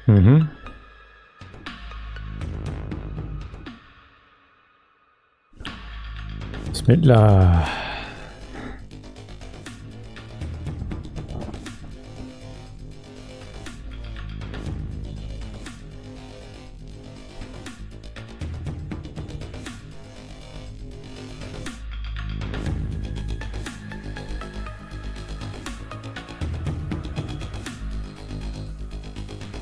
بسم الله.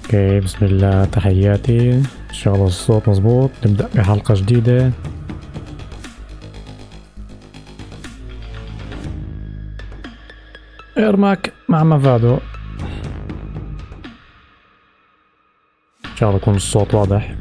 اوكي بسم الله، تحياتي، ان شاء الله الصوت مظبوط. نبدأ بحلقة جديدة. ارماك مع مافادو، ان شاء الله يكون الصوت واضح.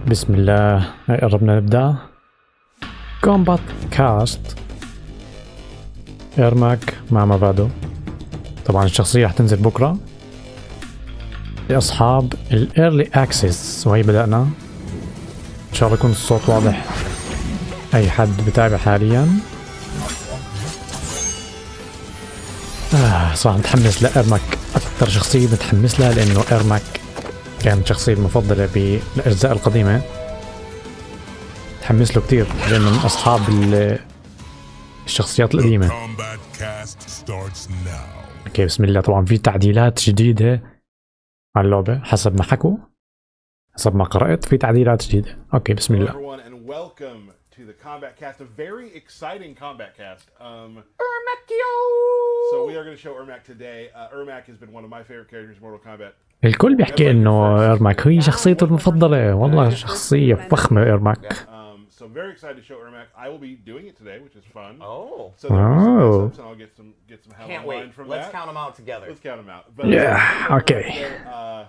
بسم الله، هاي قربنا نبدأ. كومبات كاست ارماك مع مافادو. طبعا الشخصية حتنزل بكرة لأصحاب الإيرلي أكسس، وهي بدأنا. إن شاء الله يكون الصوت واضح أي حد بتابع حاليا. صراحة متحمس لإرماك، أكثر شخصية متحمس لها، لأنه إرماك كانت شخصيتي المفضلة بالأجزاء القديمة. متحمس له كتير لأنه من أصحاب الشخصيات القديمة. اوكي بسم الله. طبعا في تعديلات جديدة على اللعبة حسب ما حكوا، حسب ما قرأت، في تعديلات جديدة. اوكي بسم الله. To the Combat Cast, a very exciting Combat Cast. Ermakio! So we are going to show Ermac today. Ermac has been one of my favorite characters in Mortal Kombat. الكل بيحكي انه ارماك هي شخصيته المفضلة، والله شخصية فخمة ارماك. So I'm very excited to show Ermac. I will be doing it today, which is fun. Oh. So and I'll get some hell Can't wait. from Let's that. count them out together. Let's count them out. But اوكي.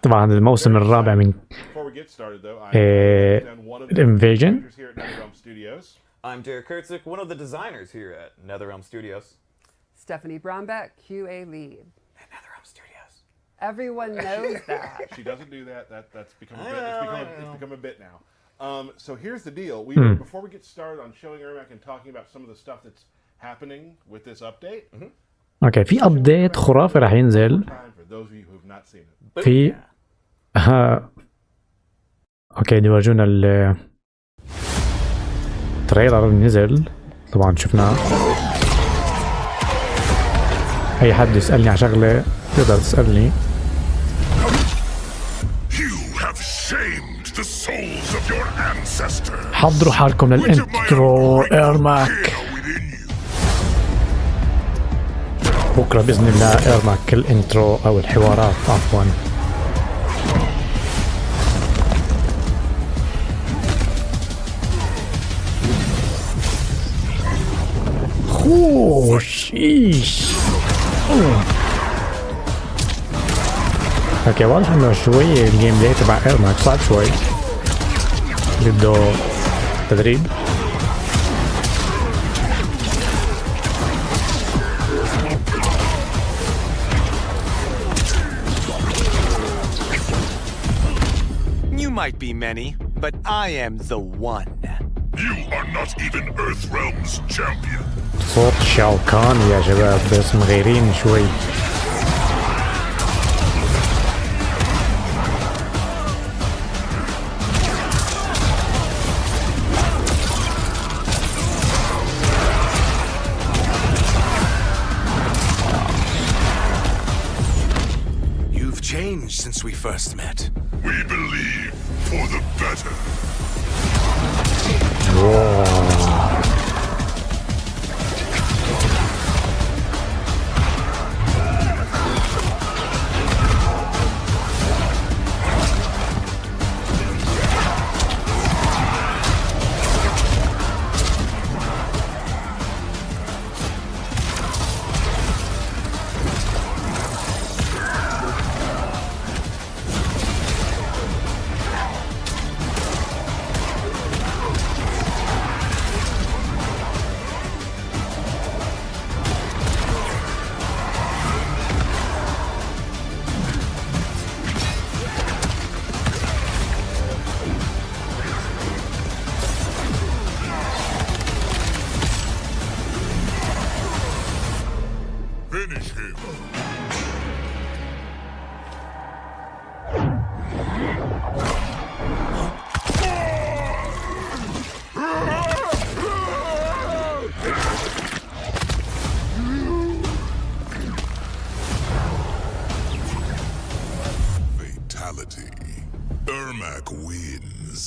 طبعا الموسم الرابع من before we get started though, I'm one of the Invasion here at NetherRealm Studios. I'm Derek Kurtzik, one of the designers here at NetherRealm Studios. Stephanie Brombeck, QA lead. At NetherRealm Studios. Everyone knows that. She doesn't do that. That's become a bit. It's become a bit now. So here's the deal. Before we get started on showing Ermac and talking about some of the stuff that's happening with this update. اوكي في ابديت خرافي راح ينزل. For those of you who have not seen it. في اوكي دي ورجونا التريلر نزل طبعا شفناه. اي حد يسألني على شغلة تقدر تسألني. حضروا حالكم للانترو ارماك. بكرة بإذن الله ارماك الانترو او الحوارات عفوا. خوش ايش. اوكي واضح انه شوي الجيم بلاي تبع ارماك صعب شوي، بده تدريب. You might be many, but I am the one. You are not even Earthrealm's champion. صوت شاو كان يا شباب بس مغيرين شوي. You've changed since we first met. We believe for the better. Finish him. Fatality. Ermac wins.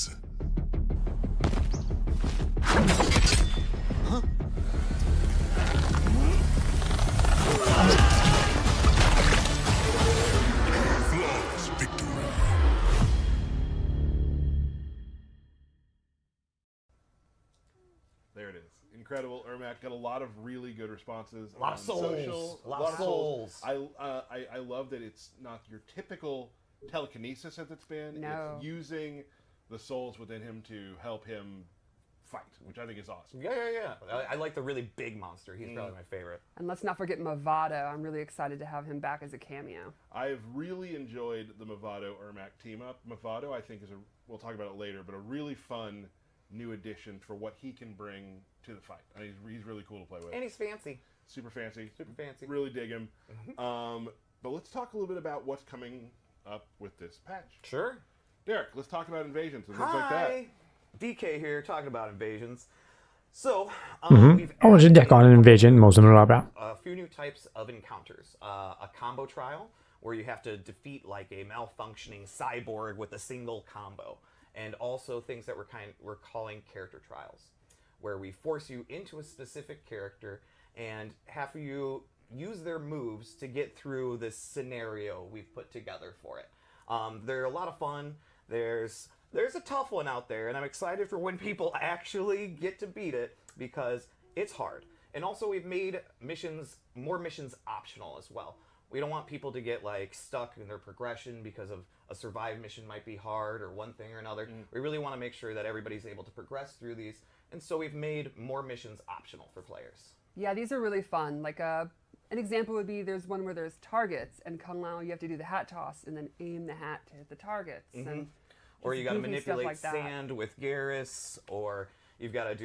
There it is. Incredible. Ermac got a lot of really good responses. A lot of souls. Social, A lot of souls. I love that it's not your typical telekinesis as it's been. No. It's using the souls within him to help him fight, which I think is awesome. Yeah. I like the really big monster. He's probably my favorite. And let's not forget Mavado. I'm really excited to have him back as a cameo. I've really enjoyed the Mavado Ermac team up. Mavado, I think, is we'll talk about it later, but a really fun new addition for what he can bring to the fight. I mean, he's really cool to play with. And he's fancy. Super fancy. Super fancy. Really dig him. But let's talk a little bit about what's coming up with this patch. Sure. Derek, let's talk about invasions and things like that. Hi. DK here, talking about invasions. So, we've أول شيء بدي أحكي عن الانفيجن الموسم الرابع. a few new types of encounters. A combo trial, where you have to defeat like a malfunctioning cyborg with a single combo. And also things that we're calling character trials, where we force you into a specific character and have you use their moves to get through this scenario we've put together for it. They're a lot of fun. There's a tough one out there, and I'm excited for when people actually get to beat it because it's hard. And also we've made more missions optional as well. We don't want people to get like stuck in their progression because of a survive mission might be hard or one thing or another. We really want to make sure that everybody's able to progress through these, and so we've made more missions optional for players. Yeah, these are really fun. Like an example would be there's one where there's targets, and Kung Lao, you have to do the hat toss and then aim the hat to hit the targets. And Or you got to goofy stuff manipulate like that. sand with Garrus, or you've got to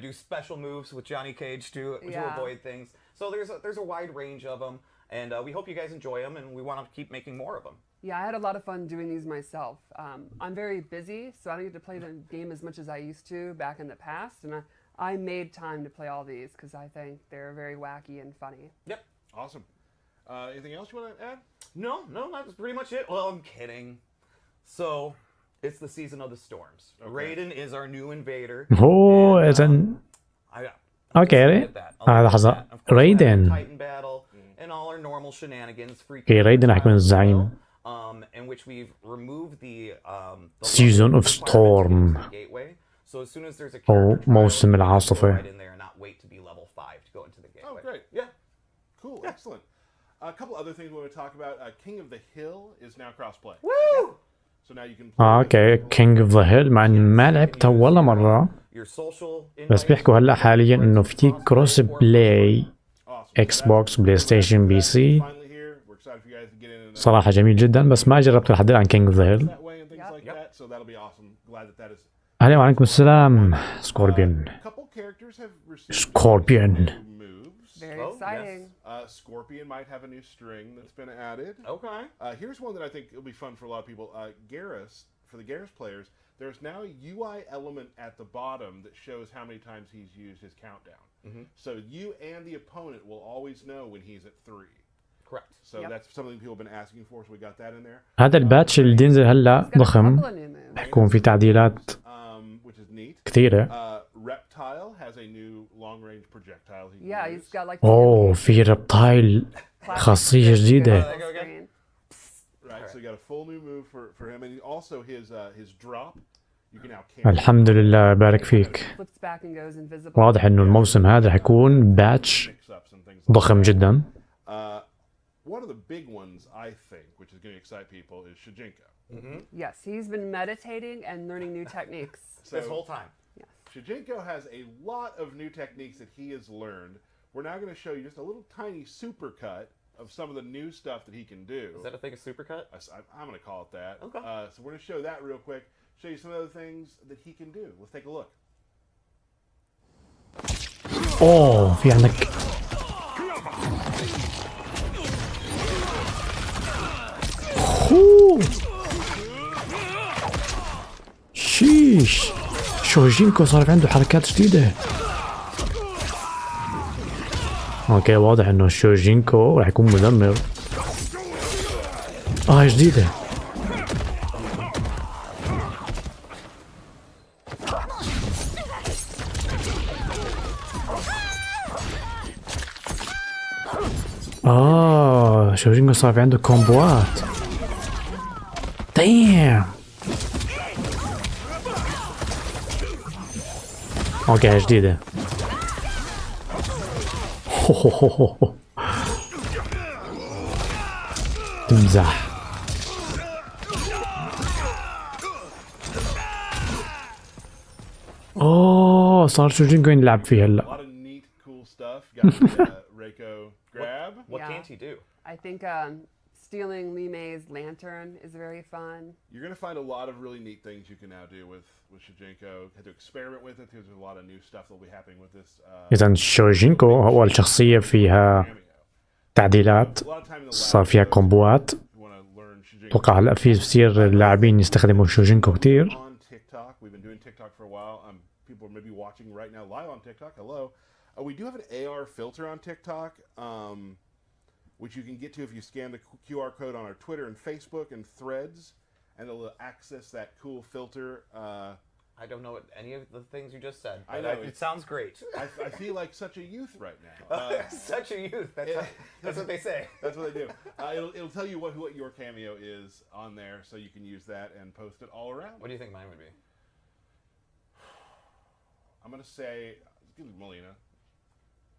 do special moves with Johnny Cage to avoid things. So there's a wide range of them, and we hope you guys enjoy them, and we want to keep making more of them. Yeah, I had a lot of fun doing these myself. I'm very busy, so I don't get to play the game as much as I used to back in the past, and I made time to play all these because I think they're very wacky and funny. Yep. Awesome. Anything else you want to add? No, that's pretty much it. Well, I'm kidding. So, it's the season of the storms. Okay. Raiden is our new invader. هو and, إذن I, اوكي لحظة ريدن Titan battle and all our normal shenanigans. Free اوكي ريدن راح يكون الزعيم. In which we've removed the Season of Storm. gateway. So as soon as there's a أو character موسم trial, you can go العاصفة. right in there and not wait to be level 5 to go into the gateway. Oh, great. Yeah. Cool. Excellent. A couple other things we want to talk about. King of the Hill is now cross-play. Woo! So now you can play اوكي كينج اوف ذا هيل مع اني ما لعبتها ولا مرة Your social بس بيحكوا هلا حاليا انه في كروس بلاي Awesome. اكس بوكس بلاي ستيشن بي سي. Finally here. We're excited for you guys to get in and صراحة جميل جدا بس ما جربت الحديث عن كينج اوف ذا هيل. that way and things like that. So that'll be awesome. Glad that is. اهلا وعليكم السلام سكوربيون. A couple characters have received Scorpion. new moves. Very Oh, exciting. Scorpion might have a new string that's been added. Okay. Here's one that I think will be fun for a lot of people. Garrus, for the Garrus players, there's now a UI element at the bottom that shows how many times he's used his countdown. So you and the opponent will always know when he's at 3. Correct. So that's something people have been asking for, so we got that in there. هذا الباتش اللي بينزل هلا Got a ضخم couple of new moves. بيكون في تعديلات Which is neat. كثيرة. Reptile has a new long-range projectile. He can Yeah, use. he's got like اوه في ربطايل خاصية جديدة. screen. Right, so you got a full new move for him, and also his drop. You can now cancel. الحمد لله بارك فيك. Flips back and goes invisible. واضح انه الموسم هذا رح يكون باتش Mix-ups and things like ضخم جدا. One of the big ones, I think, which is going to excite people, is Shijinko. Yes, he's been meditating and learning new techniques. This whole time. Shijinko has a lot of new techniques that he has learned. We're now going to show you just a little tiny supercut of some of the new stuff that he can do. Is that a thing of supercut? I'm going to call it that. Okay. So we're going to show that real quick, show you some other things that he can do. Let's take a look. اوه في عندك أوه. شيش شوجينكو صار عنده حركات جديدة. اوكي واضح انه شوجينكو راح يكون مدمر. جديدة. شوجينكو صار في عنده كومبوات. دايم. اوكي جديدة. تمزح. صار شوجينكو يلعب فيه A هلا. lot of neat, cool stuff. Got the Reiko grab. What Yeah. can't he do? I think stealing Li Mei's lantern is very fun. You're going to find a lot of really neat things you can now do with Shijinko. Had to experiment with it because there's a lot of new stuff that will be happening with this. إذا شوجينكو هو الشخصية فيها Cameo. تعديلات A lot of time in the صار lab, فيها if كومبوات. you want to learn Shijinko. اتوقع هلا في بصير اللاعبين يستخدموا شوجينكو كتير. On TikTok, we've been doing TikTok for a while. People are maybe watching right now live on TikTok. Hello. We do have an AR filter on TikTok, which you can get to if you scan the QR code on our Twitter and Facebook and Threads, and it'll access that cool filter. I don't know what any of the things you just said. I But know. it sounds great. I feel like such a youth right now. Such a youth. That's what they say. That's what they do. It'll tell you what your cameo is on there, so you can use that and post it all around. What do you think mine would be? I'm gonna say, give it Melina.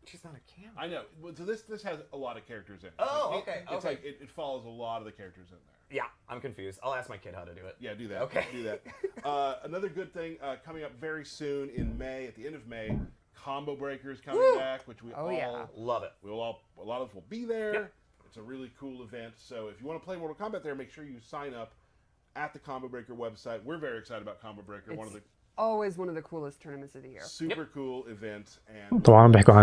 She's not a camera. I know. So this has a lot of characters in it. Oh, Like, okay, It's okay. like it follows a lot of the characters in there. Yeah, I'm confused. I'll ask my kid how to do it. Yeah, do that. Okay. Do that. Another good thing coming up very soon in May, at the end of May, Combo Breaker is coming back, which we all Love it. we will all a lot of us will be there. Yep. It's a really cool event. So if you want to play Mortal Kombat there, make sure you sign up at the Combo Breaker website. We're very excited about Combo Breaker. One of the Always one of the coolest tournaments of the year. super cool events. And طبعا بيحكوا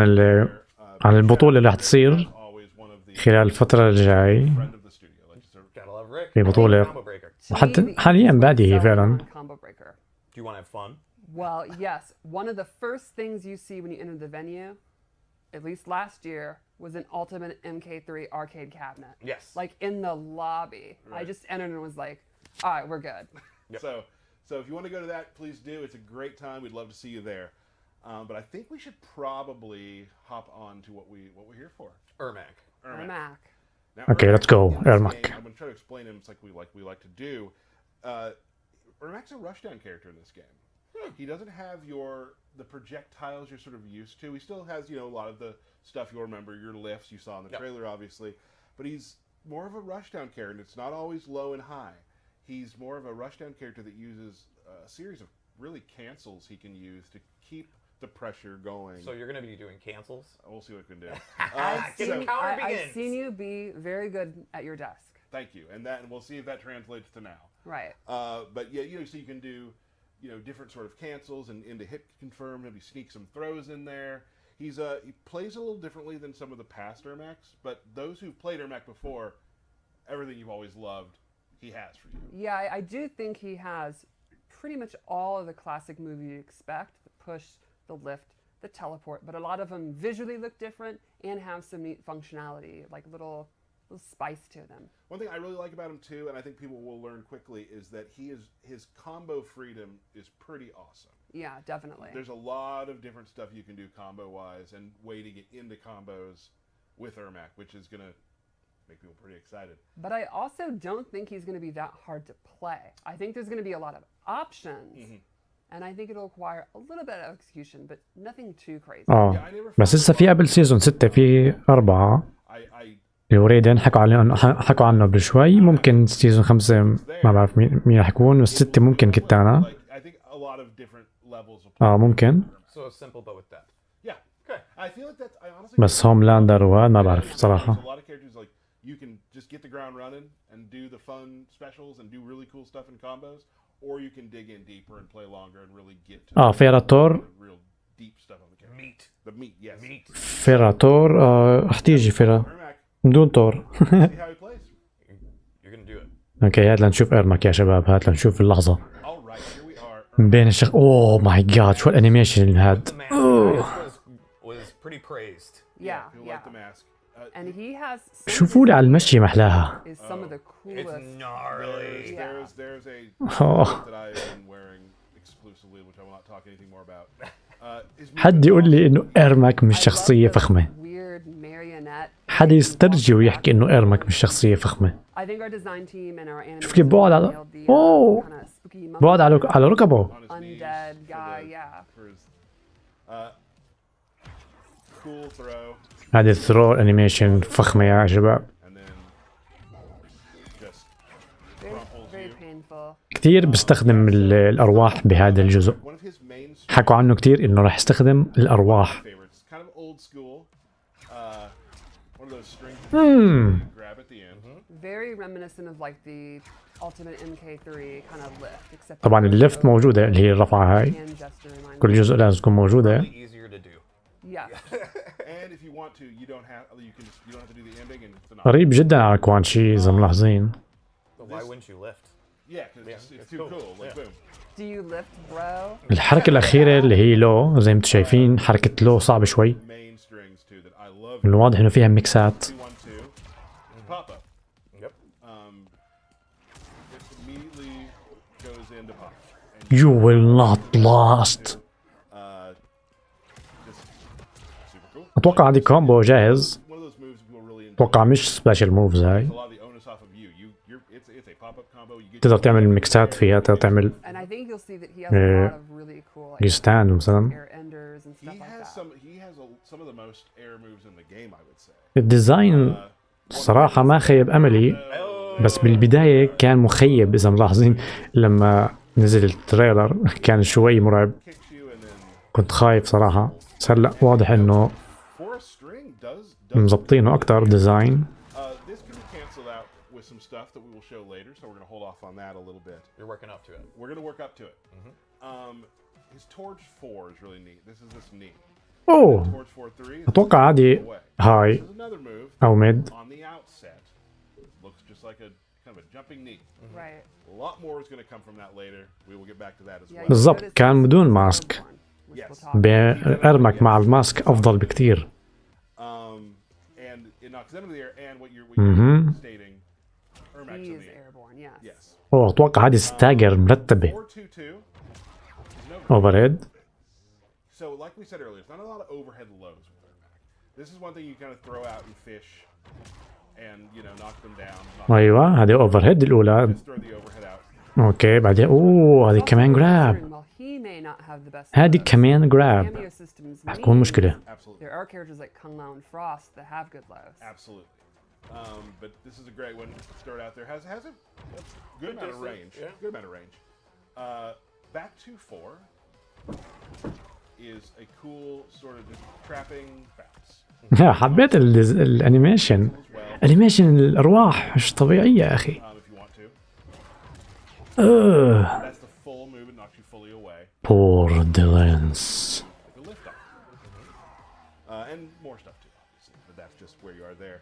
عن البطولة اللي راح تصير always one of the خلال الفترة الجاي. friend of the studio. Like, Gotta love Rick, في بطولة combo breaker. To me, وحتى the حاليا easiest way to بادي هي sell فعلا. on combo breaker. Do you want to have fun? Well, yes. One of the first things you see when you enter the venue, at least last year, was an Ultimate MK3 arcade cabinet. Yes. Like in the lobby. I Right. just entered and was like, all right, we're good. So if you want to go to that, please do. It's a great time. We'd love to see you there. But I think we should probably hop on to what we're here for. Ermac. Armag. Now, Okay, let's go, in this Ermac. game, I'm going to try to explain him. It's like we like to do. Ermac's a rushdown character in this game. He doesn't have the projectiles you're sort of used to. He still has, a lot of the stuff you'll remember, your lifts you saw in the trailer, obviously. But he's more of a rushdown character. It's not always low and high. He's more of a rushdown character that uses a series of really cancels he can use to keep the pressure going. So you're going to be doing cancels? We'll see what we can do. I've seen you be very good at your desk. Thank you, and we'll see if that translates to now. Right. But yeah, so you can do, different sort of cancels and into hit confirm. Maybe sneak some throws in there. He plays a little differently than some of the past Ermacs, but those who've played Ermac before, everything you've always loved, he has for you. Yeah, I do think he has pretty much all of the classic movie you expect: the push, the lift, the teleport. But a lot of them visually look different and have some neat functionality, like little spice to them. One thing I really like about him too, and I think people will learn quickly, is that his combo freedom is pretty awesome. Yeah, definitely. There's a lot of different stuff you can do combo-wise and way to get into combos with Ermac, which is going to make people pretty excited. But I also don't think he's going to be that hard to play. I think there's going to be a lot of options. And I think it'll require a little bit of execution, but nothing too crazy. بس لسه في قبل سيزون 6 في 4 I الوريدين حكوا عنه قبل شوي. ممكن سيزون 5 ما بعرف مين رح يكون، بس 6 ممكن كتانا. I think a lot of different levels of ممكن. So simple but with depth. Yeah. Okay. I feel like that's I honestly بس هوملاندر ما بعرف صراحة. a lot of characters like you can just get the ground running and do the fun specials and do really cool stuff in combos, or you can dig in deeper and play longer and really get to فيراتور. the real deep stuff on the character. Meat. The meat, yes. Meat. فيراتور رح تيجي فيرا Ermac, بدون تور. see how he plays. You're going to do it. اوكي هات لنشوف ارماك يا شباب، هات لنشوف اللحظة All right, here we are. من بين اوه ماي جاد شو الانيميشن هاد. The mask was pretty praised. Yeah, People yeah. like the mask. And he has شوفوا لي على المشي محلاها. is some of the It's coolest. gnarly. There's a Oh. that I've been wearing exclusively, which I will not talk anything more about. His حد يقول لي انه ارماك مش I love شخصية the فخمة. Weird marionette. حد يسترجي ويحكي انه ارماك مش شخصية فخمة. I think our design team and our animators شوف كيف بعد على nailed the, اوه kinda spooky بعد على ركبه. on his knees undead for guy, the- yeah. for his, cool throw, هذه الثرو انيميشن فخمة يا شباب. and then just Very, crumples very you. painful. كثير بيستخدم الارواح بهذا الجزء. One of his main حكوا عنه كثير انه راح يستخدم الارواح. favorites, kind of old school. One of those strings that Hmm. you grab at the end. Very reminiscent of like the Ultimate MK3 kind of lift, except طبعا الليفت موجودة اللي هي الرفعة هاي، hand gesture reminds كل جزء لازم تكون موجودة. Really easier to do. Yes. And if you want to, you don't have to do the ending, and it's an قريب جدا على كوانشي إذا ملاحظين. But why wouldn't you lift? yeah, because it's too cool. Like boom. Do you lift, bro? الحركة الأخيرة اللي هي لو زي ما انتم شايفين حركة لو صعبة شوي. Main strings too that I love. من الواضح انه فيها ميكسات. 2-1-2. Pop up. Yep. It immediately goes into pop. You will not last. Just super cool. اتوقع هذه كومبو جاهز. One of those moves people really enjoy. اتوقع مش سبيشال موفز هاي. A lot of the onus off of you. It's a pop up combo. You get تقدر تعمل ميكسات فيها، تقدر تعمل And I think you'll see that he has a lot of really cool like, ستاند مثلا. air enders and stuff He like has that. some of the most air moves in the game, I would say. الديزاين الصراحة ما خيب أملي، بس بالبداية كان مخيب إذا ملاحظين. لما نزل التريلر كان شوي مرعب، Kicks you and then كنت خايف صراحة. بس هلا واضح إنه for a string does مزبطينه أكتر ديزاين. this can be canceled out with some stuff that we will show later, so we're going to hold off on that a little bit. You're working up to it. We're going to work up to it. His Torch 4 is really neat. This is this knee. أوه Torch 4-3 is أتوقع هذه away. هاي This is another move أو ميد. on the outset. Looks just like a kind of a jumping knee. Right. A lot more is going to come from that later. We will get back to that as Yeah, well. you بالضبط notice كان this بدون is ماسك. airborne, which we'll Yes. talk about. ارمك مع الماسك افضل بكتير. And it knocks them into the air, and what you're stating, Ermac's He in is the air. airborne, yes. Yes. اوه اتوقع هذه ستاجر مرتبة. 4-2-2. No اوفر هيد. So, like we said earlier, it's not a lot of overhead lows with Ermac. This is one thing you kind of throw out and fish, and knock them down. ايوه هذه اوفر هيد الاولى. Just throw the overhead out. اوكي بعدين اوه هذه Also كمان جراب. considering while he may not have the best هذه lows, كمان Cameo جراب. systems حتكون mean مشكلة. Absolutely. there are characters like Kung Lao and Frost that have good lows. Absolutely. But this is a great one. Start out there. Has a good amount of distance, range. yeah. Good amount of range. Back to 4 is a cool sort of just trapping bounce. حبيت الانيميشن. انيميشن الارواح مش طبيعية يا اخي. If you want to. Ugh. That's the full move. It knocks you fully away. Poor Dylan's. Like a lift off. And more stuff too, obviously. But that's just where you are there.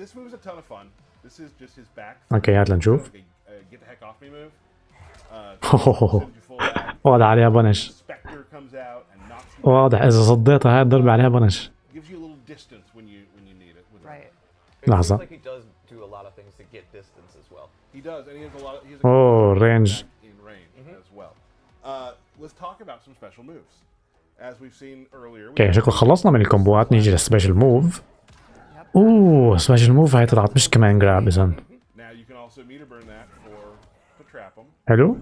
This move is a ton of fun. This is just his back. اوكي هات لنشوف. Get the heck off me move. أوه. Sends you full back. واضح عليها بنش. Spectre comes out and knocks you. واضح اذا صديتها هاي الضربة عليها بنش. Gives you a little distance when you need it. With Right. It seems لحظة. like he does do a lot of things to get distance as well. He does, and he has a lot. He has a Oh, good range. in range as well. Let's talk about some special moves. As we've seen earlier. اوكي شكله خلصنا من الكومبوات نيجي للسبيشال موف. اوه سبيشال موف هاي طلعت مش كمان جراب اذا. Now you can also meter burn that to trap them حلو.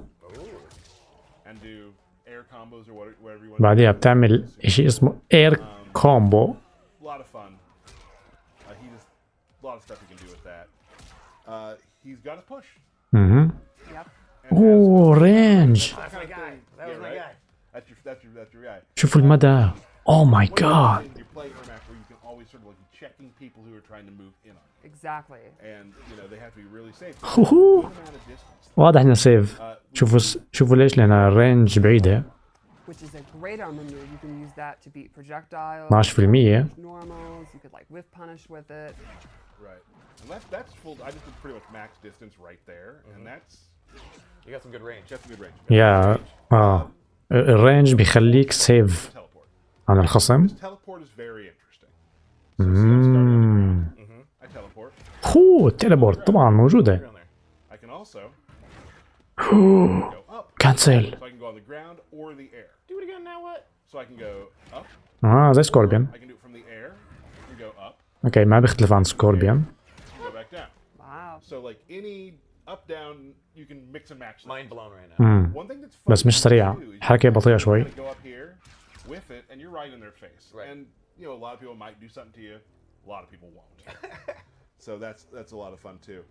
and do air combos or whatever you want. بعديها بتعمل اشي اسمه اير كومبو. A lot of fun. He just a lot of stuff you can do with that. He's got a push. Yep. And اوه رينج. That's my guy. That was my guy. That's your guy. شوفوا المدى. اوه ماي جاد. You're playing Ermac where you can always sort of like checking people who are trying to move in on you. Exactly. And they have to be really safe. هوهو. Good amount of distance. واضح انه سيف. شوفوا ليش لان الرينج بعيدة. Which is a great armor move. You can use that to beat projectiles. 12%. Normals. You could like whiff punish with it. Right. And that's full. I just did pretty much max distance right there, and that's You got some good range. a good range. يا الرينج بيخليك سيف Teleport. عن الخصم. This teleport is very interesting. So see, I'm starting on the ground. I teleport. هو التليبورت طبعا موجودة. Down there. I can also go up. كانسل. So I can go on the ground or the air. Do it again now. What? So I can go up. زي سكوربيون. I can do it from the air and go up. اوكي ما بيختلف عن سكوربيون. And go back down. Wow. So like any up down, you can mix and match. Them. Mind blown right now. One thing that's fun بس مش سريعة. to do is حركة بطيئة شوي. you go up here, whiff it, and you're right in their face. Right. And a lot of people might do something to you. A lot of people won't. So that's a lot of fun too.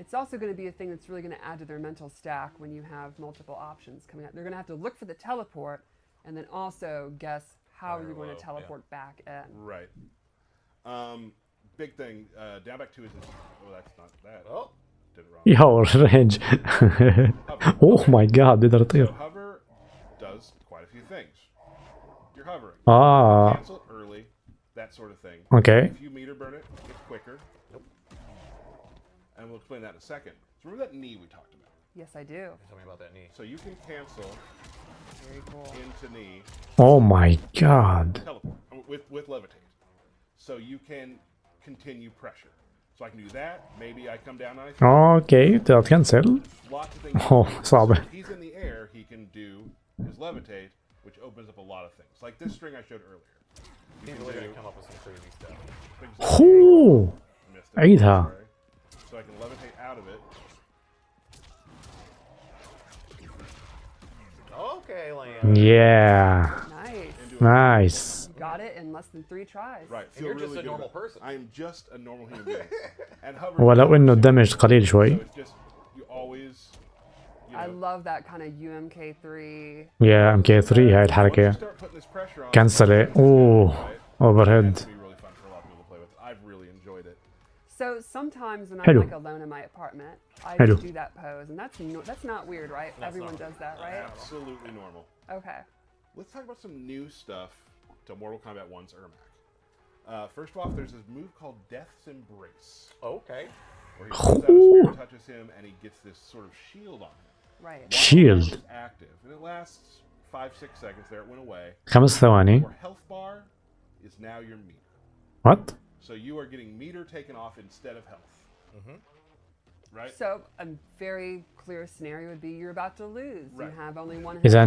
It's also going to be a thing that's really going to add to their mental stack when you have multiple options coming up. They're going to have to look for the teleport and then also guess how you're going to teleport back in. Right. Big thing. Down back two is this. Oh, that's not that. Oh. Did it wrong. يو الرينج. اوه ماي جاد بيقدر So يطير. hover does quite a few things. You're hovering. اه Cancel it early. That sort of thing. Okay. If you meter burn it, it's quicker. Nope. And we'll explain that in a second. So remember that knee we talked about. Yes, I do. Tell me about that knee. So you can cancel Very cool. into knee اوه ماي جاد. teleport with levitate. So you can continue pressure. So I can do that. Maybe I come down on it. اوكي تقدر تكنسل. Lots of things. اوه صعبة. If he's in the air, he can do his levitate, which opens up a lot of things. Like this string I showed earlier. You He's can really do gonna come up with some crazy stuff. things like اوه missed it. عيدها. Sorry. So I can levitate out of it. Okay, Liam. يا Nice. نايس. You got it in less than 3 tries. Right. And Feel you're just really a good normal about it. person. I am just a normal human being. And hover. ولو انه الدمج قليل So شوي. it's just you always. I love that kind of UMK3. يا ام كي 3 هاي Once you الحركة. start putting this pressure on. كنسلة. اوه اوفر هيد. It's gonna be really fun for a lot of people to play with. I've really enjoyed it. So sometimes when I'm Hello. like alone in my apartment, I Hello. just do that pose, and that's not weird, right? Everyone not does that, right? Absolutely normal. Okay. Let's talk about some new stuff to Mortal Kombat 1's Ermac. First off, there's this move called Death's Embrace, Okay. where he pulls out a spear, touches him, and he gets this sort of shield on him. Right. Shield. It's active, and it lasts 5-6 seconds. There, it went away. 5 ثواني. Your health bar is now your meter. What? So you are getting meter taken off instead of health. Right? So a very clear scenario would be you're about to lose. You Right. have only one. إذا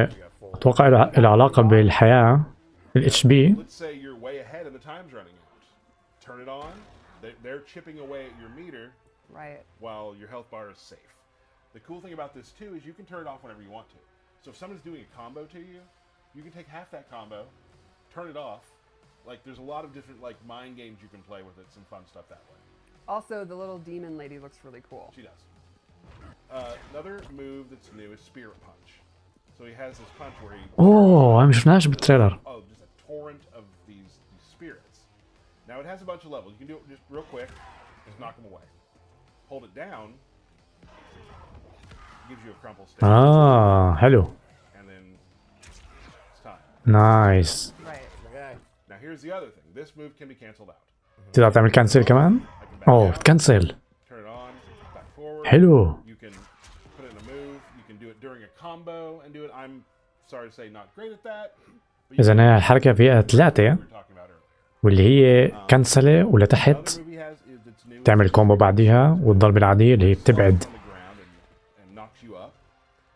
hit point. أتوقع له علاقة بالحياة ال HP. Let's say you're way ahead and the time's running out. Turn it on. They're chipping away at your meter Right. while your health bar is safe. The cool thing about this too is you can turn it off whenever you want to. So if someone's doing a combo to you, you can take half that combo, turn it off. Like there's a lot of different like mind games you can play with it. Some fun stuff that way. Also, the little demon lady looks really cool. She does. Another move that's new is Spirit Punch. So he has this punch where he أوه ما شفناش بالتريلر. oh just a torrent of these spirits. Now it has a bunch of levels. You can do it just real quick. Just knock them away. Hold it down. Gives you a crumple state. حلو. And then it's time. نايس. Right. Okay. Now here's the other thing. This move can be canceled out. تقدر تعمل كانسل كمان؟ I can back أوه out, تكنسل. turn it on, back forward. حلو. You can put it in a move. You can do it during a combo and do it. I'm sorry to say not great at that. But you إذا هي الحركة فيها 3 we were talking about earlier. واللي هي كنسلة ولتحت Another move he has is that's new. تعمل كومبو بعديها والضربة العادية اللي هي بتبعد On the ground and knocks you up.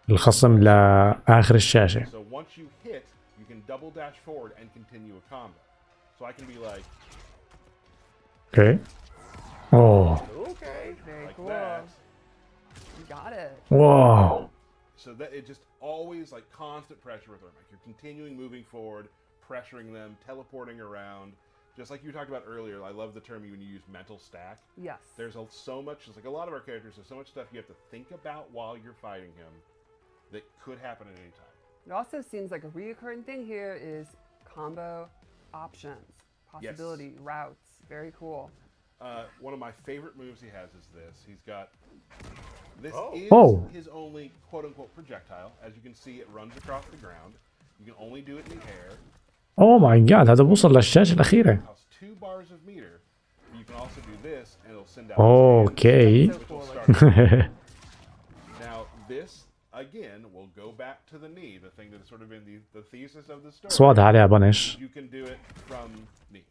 الخصم لآخر الشاشة. So once you hit, you can double dash forward and continue a combo. So I can be like اوكي. اوه Okay. Very like cool. that. You got it. واو. So that it just always like constant pressure with Ermac. You're continuing moving forward, pressuring them, teleporting around. Just like you talked about earlier, I love the term when you use mental stack. Yes. There's so much, it's like a lot of our characters, there's so much stuff you have to think about while you're fighting him that could happen at any time. It also seems like a recurring thing here is combo options, possibility, routes. Very cool. One of my favorite moves he has is this. He's got this is Oh. his only quote unquote projectile. As you can see, it runs across the ground. You can only do it in the air. اوه ماي جاد هذا بوصل للشاشة الأخيرة. It costs 2 bars of meter. You can also do this, and it'll send out. اوكي. Which will start. Now this again will go back to the knee, the thing that's sort of been the thesis of the story. صواد عليها بنش. You can do it from knee,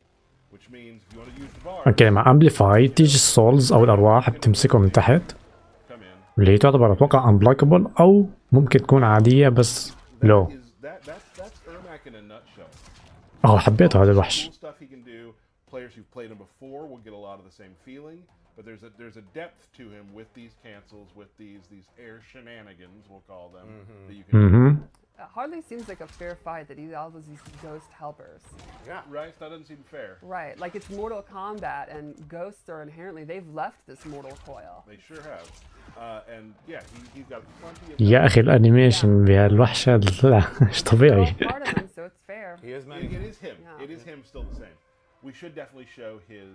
which means if you want to use the bar, اوكي مع امبليفاي تيجي السولز او الارواح بتمسكهم من تحت come in. واللي هي تعتبر اتوقع انبلوكبل او ممكن تكون عادية بس لو. That's Ermac in a nutshell. اه حبيته هذا الوحش. Cool stuff he can do. Players who've played him before will get a lot of the same feeling, but there's a depth to him with these cancels, with these air shenanigans, we'll call them, that you can do. It hardly seems like a fair fight that he all these ghost helpers. Yeah. Right? That doesn't seem fair. Right. Like it's Mortal Kombat and ghosts are inherently they've left this mortal coil. They sure have. And yeah, he's got plenty of. يا اخي الانيميشن بهالوحشة لا مش They're طبيعي. all part of him, so it's fair. He is It many. is him. Yeah. It is him still the same. We should definitely show his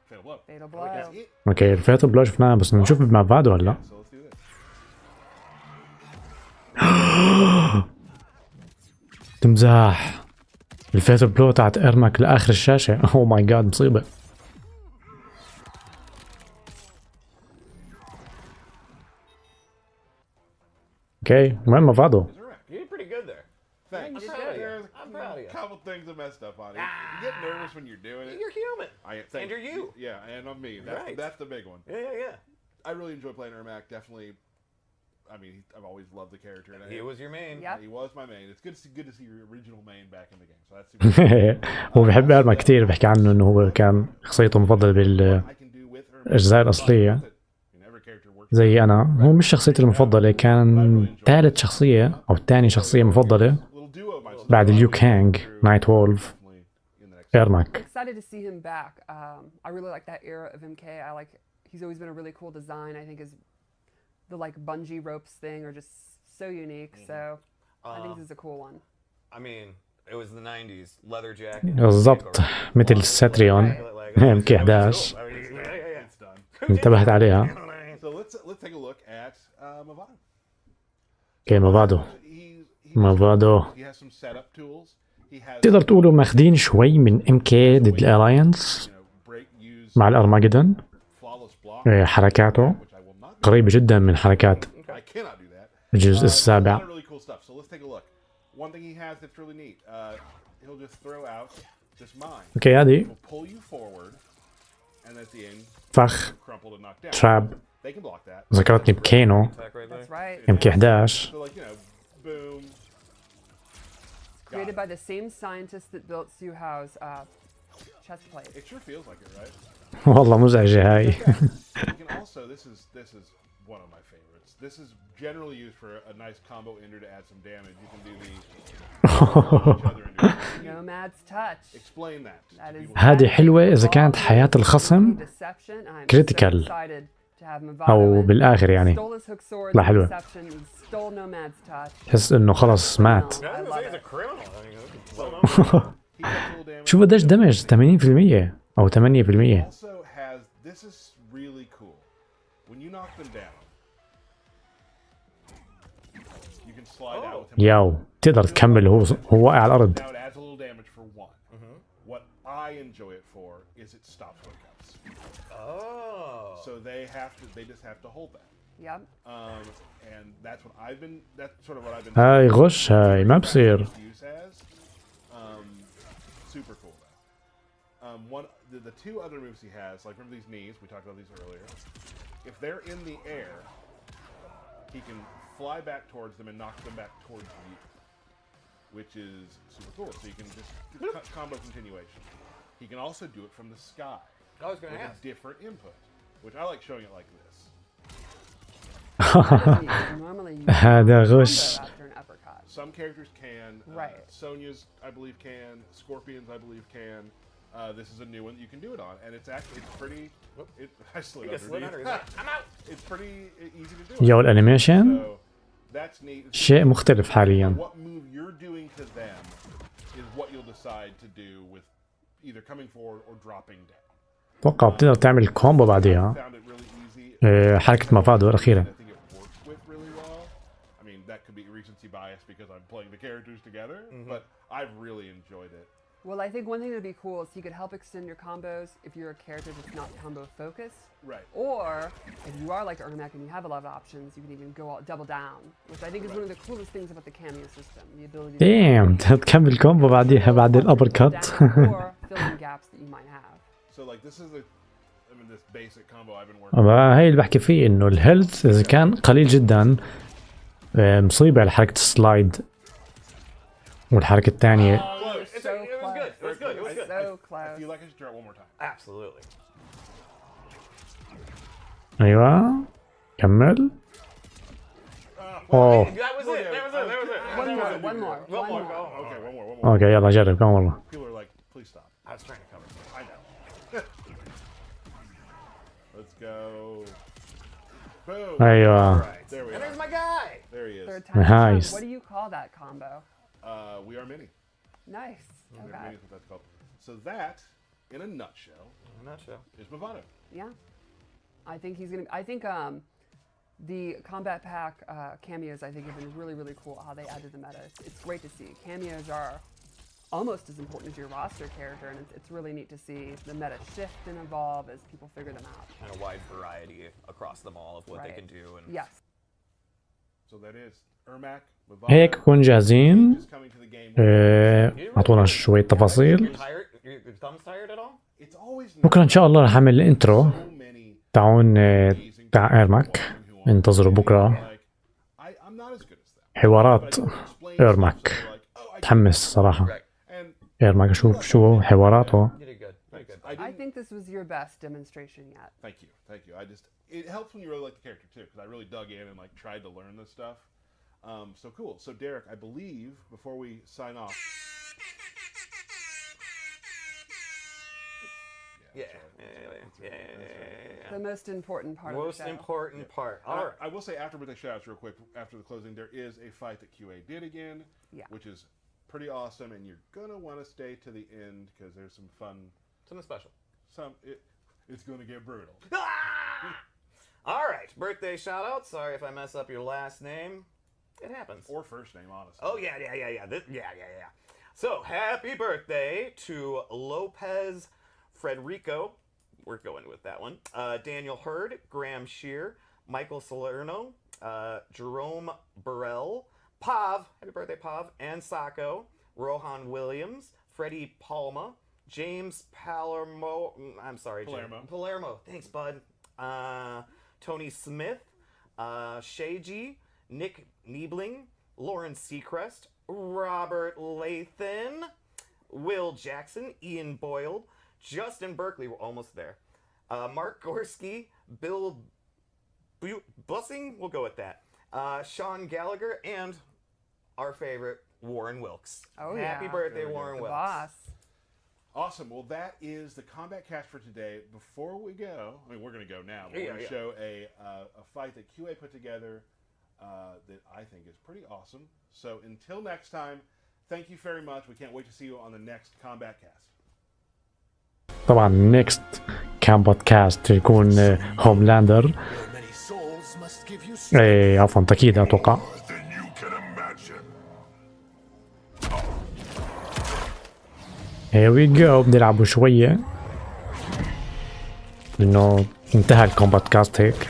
fatal blow. Fatal Because blow. it- اوكي الفيتو بلو شفناها بس نشوف بمافادو ولا لا. So let's do this. تمزاح. الفيتو بلو تاعت ارماك لاخر الشاشة. اوه ماي جاد مصيبة. اوكي وين مافادو؟ Correct. You did pretty good there. Thanks. You did good. There's I'm proud of you. a couple things I messed up on it. You get nervous when you're doing it. You're human. Thank And you're you. Yeah, and I'm me. Right. That's the big one. Yeah. I really enjoy playing Ermac. Definitely. I mean, I've always loved the character. And He was your main. Yep. He was my main. It's good to see your original main back in the game. So that's super. هو بحب ارماك كثير بحكي عنه انه هو كان شخصيته المفضلة I can do with Ermac. بالأجزاء الأصلية. I mean, every character works. زي انا هو مش شخصيتي المفضلة كان ثالث شخصية او ثاني شخصية مفضلة Little duo of myself. بعد اليو كانج نايت وولف In the next. ارماك. Excited to see him back. I really like that era of MK. I like he's always been a really cool design. I think his the like bungee ropes thing are just so unique. So I think this is a cool one. I mean, it was the 90s. Leather jacket. بالضبط مثل ساتريون ام كي 11 It's done. انتبهت عليها. So let's take a look at Mavado. اوكي مافادو. He مافادو. has some setup tools. He has تقدر تقولوا ماخدين شوي من ام كي ضد الالاينس break use مع الارماجدون. flawless block, حركاته which I will not. قريبة جدا من حركات I cannot do that. الجزء A السابع. lot of really cool stuff. So let's take a look. One thing he has that's really neat. He'll just throw out this mine. اوكي هذه Will pull you forward, and at the end, فخ crumple and knock down. تراب. They can block that. ذكرتني بكينو Attack right there. That's right. ام كي 11. So like boom. Created by the same scientist that built Suhao's chest plate. It sure feels like it, right? والله مزعجة هاي. You can also this is one of my favorites. This is generally used for a nice combo ender to add some damage. You can do the each other into Nomad's touch. explain that. That is هذه حلوة إذا كانت حياة الخصم deception. I'm critical. so excited to have Mavado أو in. بالآخر يعني Stole his hook sword. لا حلوة. Deception. He stole Nomad's touch. تحس إنه خلص مات. I I was love gonna say he's a it. criminal. I mean, He does little damage. شوف قديش دمج 80% أو 8%. Also has this is really cool. When you knock them down, you can slide out with him. ياو تقدر تكمل هو واقع على الأرض. Now it adds a little damage for one. What I enjoy it for is it stops wake-ups. oh. So they just have to hold that. Yep. And that's sort of what I've been هاي غش هاي ما بصير. use as. Super cool though. The two other moves he has, like remember these knees, we talked about these earlier. If they're in the air, he can fly back towards them and knock them back towards you, which is super cool. So you can just combo continuation. He can also do it from the sky I was gonna with a ask. different input, which I like showing it like this. Normally you هذا combo غش. after an uppercut. Some characters can. Right. Sonya's, I believe, can. Scorpions, I believe, can. This is a new one that you can do it on, and it's pretty. I slid He just slid under. underneath. He's like, I'm out. It's pretty easy to do. ياو الأنيميشن So that's neat. شيء مختلف حاليا. What move you're doing to them is what you'll decide to do with either coming forward or dropping down. أتوقع بتقدر تعمل كومبو بعديها. Found it really easy. حركة مافادو الأخيرة. I think it works with really well. I mean, that could be recency bias because I'm playing the characters together, but I've really enjoyed it. Well, I think one thing that would be cool is he could help extend your combos if you're a character that's not combo focused. Right. Or if you are like Ermac and you have a lot of options, you can even go all double down, which I think is one of the coolest things about the Cameo system. The ability to دام تكمل كومبو بعديها بعد الأبر كات. down or fill in gaps that you might have. So like this is this basic combo I've been working. هاي اللي بحكي فيه إنه الهيلث إذا كان قليل جدا مصيبة على حركة السلايد والحركة الثانية. It was good. It was good. It was good. So If close. you like, I should try it one more time. Absolutely. أيوة كمل. أوه That was it. That was it. That was it. One more, one more, One more. more. Oh, Okay, one more. أوكي يلا جرب كم والله. People are like, please stop. I was trying to cover. I know. Let's go. Boom. أيوة. Right. There we And are. there's my guy. There he is. Third time. Nice. What do you call that combo? We are mini. Nice. We are Okay. mini is what that's called. So that, in a nutshell, In a nutshell. is Mavado. Yeah. I think he's gonna. I think the combat pack cameos I think have been really really cool how they added the meta. It's great to see. Cameos are almost as important as your roster character, and it's really neat to see the meta shift and evolve as people figure them out. And a wide variety across them all of what they Right. can do. And Yes. So that is Ermac, Mavado. هيك كون جاهزين. Just coming to the game. أعطونا شوية تفاصيل. You're tired? Your thumb's tired at all? It's always بكرة إن شاء الله رح أعمل الانترو so many تاعون تاع ارماك. انتظروا بكرة like I'm not as good as them. حوارات But I can explain ارماك. stuff so they're like, oh, I متحمس صراحة. Right. and ارماك اشوف شو حواراته. You did good. You did good. I I didn't. think this was your best demonstration yet. Thank you, thank you. It helps when you really like the character too, because I really dug in and like tried to learn this stuff. So cool. So Derek, I believe before we sign off. Yeah. Yeah. The most important part of Most the show. important part. All right. I will say after birthday shoutouts real quick after the closing, there is a fight that QA did again, Yeah. which is pretty awesome, and you're gonna want to stay to the end because there's some fun. Something special. It's gonna get brutal. All right. Birthday shout out. Sorry if I mess up your last name. It happens. Or first name, honestly. Oh, yeah. So, happy birthday to Lopez Frederico. We're going with that one. Daniel Hurd, Graham Shear, Michael Salerno, Jerome Burrell, Pav, happy birthday Pav, and Sacco, Rohan Williams, Freddie Palma, James Palermo, I'm sorry, Palermo, thanks bud, Tony Smith, Shaji, Nick Niebling, Lauren Seacrest, Robert Lathan, Will Jackson, Ian Boyle, Justin Berkeley, we're almost there, Mark Gorski, Bill Bussing, we'll go with that, Sean Gallagher, and our favorite, Warren Wilkes. Oh, Happy birthday, Warren The Wilkes. boss. Awesome. Well, that is the combat cast for today. Before we go, I mean, we're going to go now. But we're going to show a fight that QA put together that I think is pretty awesome. So until next time, thank you very much. We can't wait to see you on the next combat cast. طبعا نيكست كامبات كاست يكون هوملاندر. ايه عفوا تأكيد اتوقع. Than you can imagine. Here we go. بنلعبوا شوية لأنه انتهى الكومبات كاست هيك.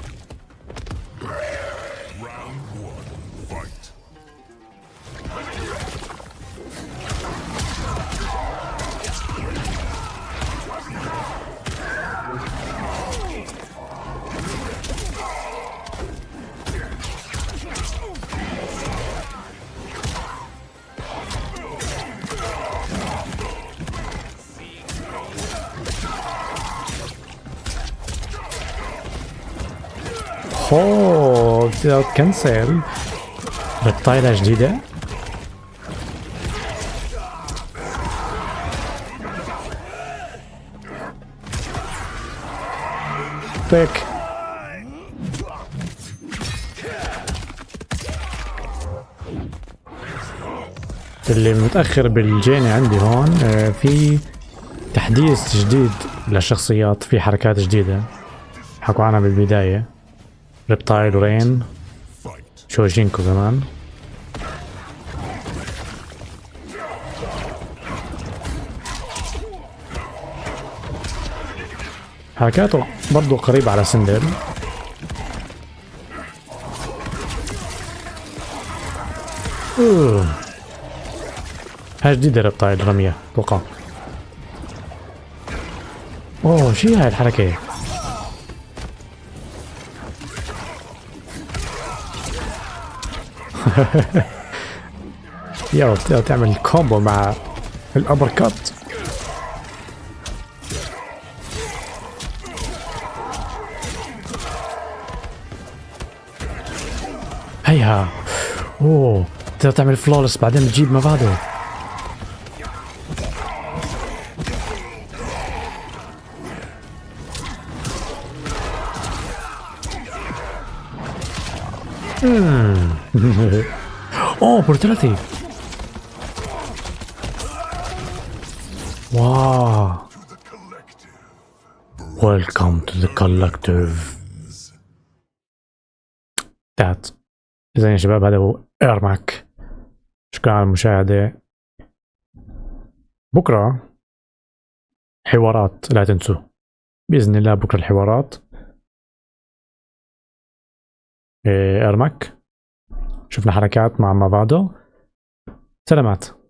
اوه بتقدر تكنسل بالطايلة جديدة. بيك اللي متأخر بالجيني عندي هون في تحديث جديد للشخصيات، في حركات جديدة حكوا عنها بالبداية، ريبتايل ورين شوجينكو كمان. حركاته برضو قريبة على سندل. هاي جديدة ريبتايل رمية اتوقع. اوه شي هاي الحركة؟ يا بتقدر تعمل كومبو مع الابر كات. هيها اوه بتقدر تعمل فلولس بعدين بتجيب مافادو. اوه بورتاليتي. واو ويلكم تو ذا كولكتيف. تات زين يا شباب، هذا هو ارماك. شكرا على المشاهدة. بكرة حوارات، لا تنسوا بإذن الله بكرة الحوارات. ارماك شفنا حركات مع مافادو. سلامات.